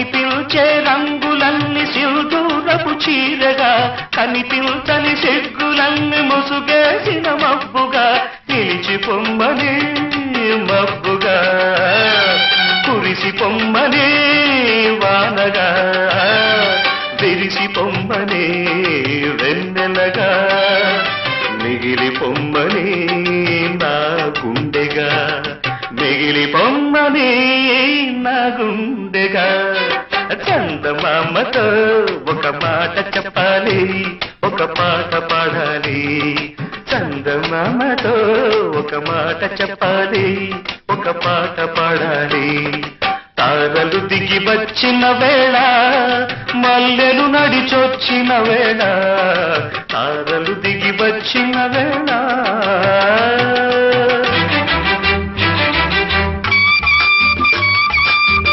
కనిపించే రంగులన్నీ సింధూరపు చీరగా, కనిపించని సిగ్గులన్నీ ముసుగేసిన మబ్బుగా, నిలిచి పొమ్మనే మబ్బుగా, కురిసి పొమ్మనే వానగా, విరిసి పొమ్మనే వెన్నెలగా, మిగిలి పొమ్మనే నా గుండెగా, మిగిలి పొమ్మనే నా గుండెగా. చందమామతో ఒక మాట చెప్పాలి, ఒక పాట పాడాలి. చందమామతో ఒక మాట చెప్పాలి, ఒక పాట పాడాలి. తారలు దిగి వచ్చిన వేళ, మల్లెలు నడిచొచ్చిన వేళ, తారలు దిగి వచ్చిన వేళ